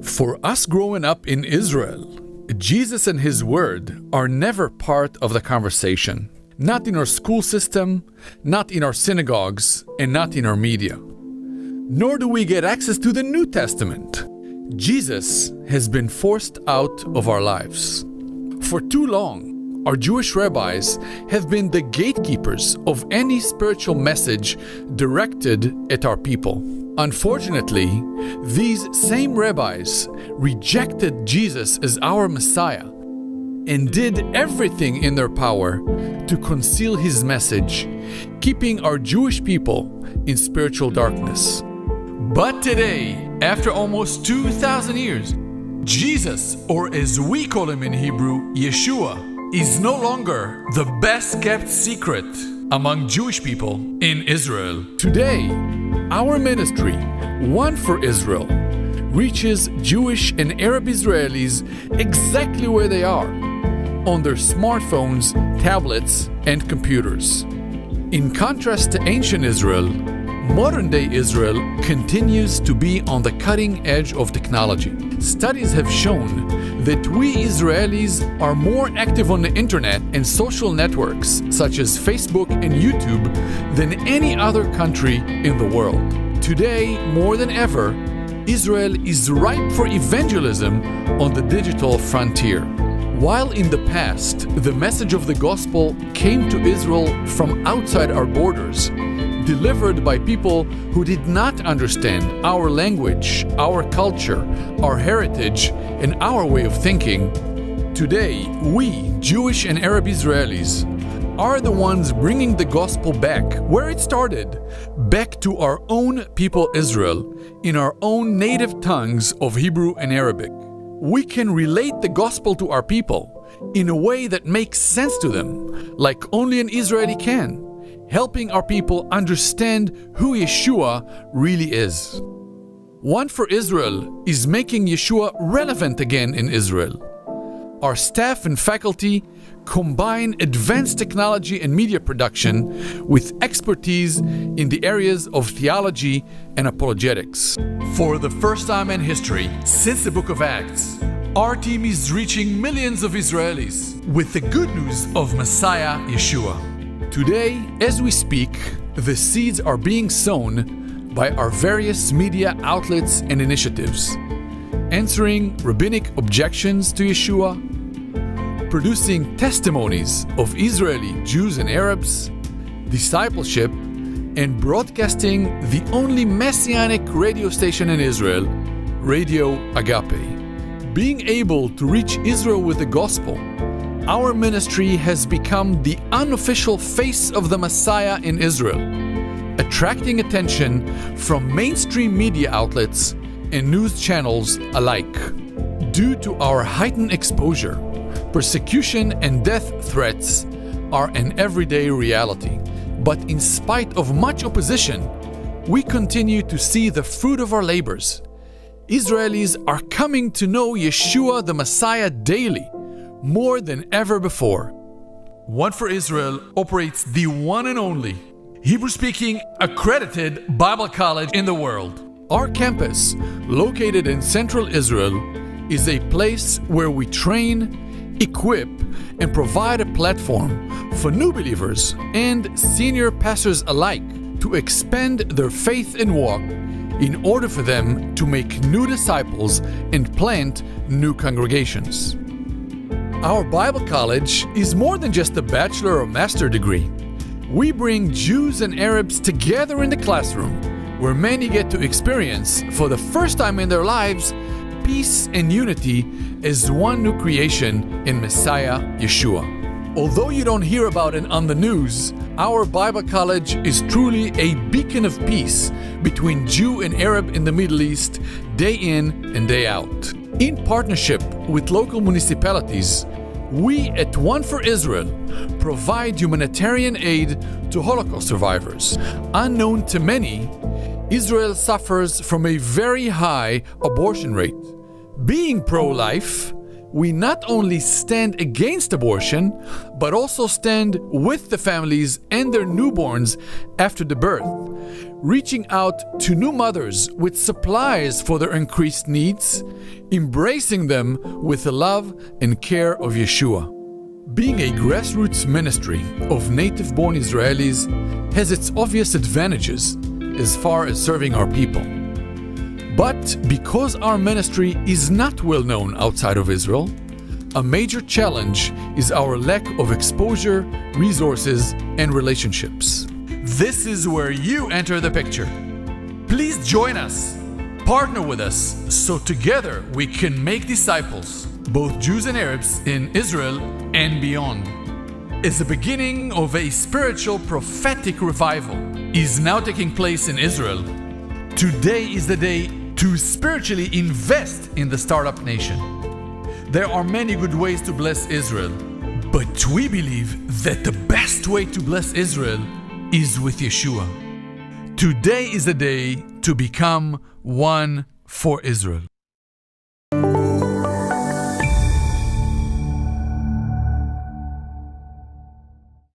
For us growing up in Israel, Jesus and His Word are never part of the conversation. Not in our school system, not in our synagogues, and not in our media. Nor do we get access to the New Testament. Jesus has been forced out of our lives. For too long, our Jewish rabbis have been the gatekeepers of any spiritual message directed at our people. Unfortunately, these same rabbis rejected Jesus as our Messiah and did everything in their power to conceal His message, keeping our Jewish people in spiritual darkness. But today, after almost 2,000 years, Jesus, or as we call Him in Hebrew, Yeshua, is no longer the best kept secret among Jewish people in Israel. Today, our ministry, One for Israel, reaches Jewish and Arab Israelis exactly where they are, on their smartphones, tablets, and computers. In contrast to ancient Israel, modern-day Israel continues to be on the cutting edge of technology. Studies have shown that we Israelis are more active on the internet and social networks such as Facebook and YouTube than any other country in the world. Today, more than ever, Israel is ripe for evangelism on the digital frontier. While in the past, the message of the gospel came to Israel from outside our borders, delivered by people who did not understand our language, our culture, our heritage, and our way of thinking, today, we, Jewish and Arab Israelis, are the ones bringing the gospel back where it started, back to our own people Israel, in our own native tongues of Hebrew and Arabic. We can relate the gospel to our people in a way that makes sense to them, like only an Israeli can, helping our people understand who Yeshua really is. One for Israel is making Yeshua relevant again in Israel. Our staff and faculty combine advanced technology and media production with expertise in the areas of theology and apologetics. For the first time in history, since the book of Acts, our team is reaching millions of Israelis with the good news of Messiah Yeshua. Today, as we speak, the seeds are being sown by our various media outlets and initiatives, answering rabbinic objections to Yeshua, producing testimonies of Israeli Jews and Arabs, discipleship, and broadcasting the only messianic radio station in Israel, Radio Agape. Being able to reach Israel with the gospel, our ministry has become the unofficial face of the Messiah in Israel, attracting attention from mainstream media outlets and news channels alike. Due to our heightened exposure, persecution and death threats are an everyday reality. But in spite of much opposition, we continue to see the fruit of our labors. Israelis are coming to know Yeshua the Messiah daily, more than ever before. One for Israel operates the one and only Hebrew-speaking accredited Bible college in the world. Our campus, located in central Israel, is a place where we train, equip, and provide a platform for new believers and senior pastors alike to expand their faith and walk in order for them to make new disciples and plant new congregations. Our Bible college is more than just a bachelor or master degree. We bring Jews and Arabs together in the classroom, where many get to experience, for the first time in their lives, peace and unity as one new creation in Messiah Yeshua. Although you don't hear about it on the news, our Bible college is truly a beacon of peace between Jew and Arab in the Middle East, day in and day out. In partnership with local municipalities, we at One for Israel provide humanitarian aid to Holocaust survivors. Unknown to many, Israel suffers from a very high abortion rate. Being pro-life, we not only stand against abortion, but also stand with the families and their newborns after the birth, reaching out to new mothers with supplies for their increased needs, embracing them with the love and care of Yeshua. Being a grassroots ministry of native-born Israelis has its obvious advantages as far as serving our people. But because our ministry is not well known outside of Israel, a major challenge is our lack of exposure, resources, and relationships. This is where you enter the picture. Please join us, partner with us, so together we can make disciples, both Jews and Arabs, in Israel and beyond. As the beginning of a spiritual prophetic revival is now taking place in Israel, today is the day to spiritually invest in the startup nation. There are many good ways to bless Israel, but we believe that the best way to bless Israel is with Yeshua. Today is the day to become one for Israel.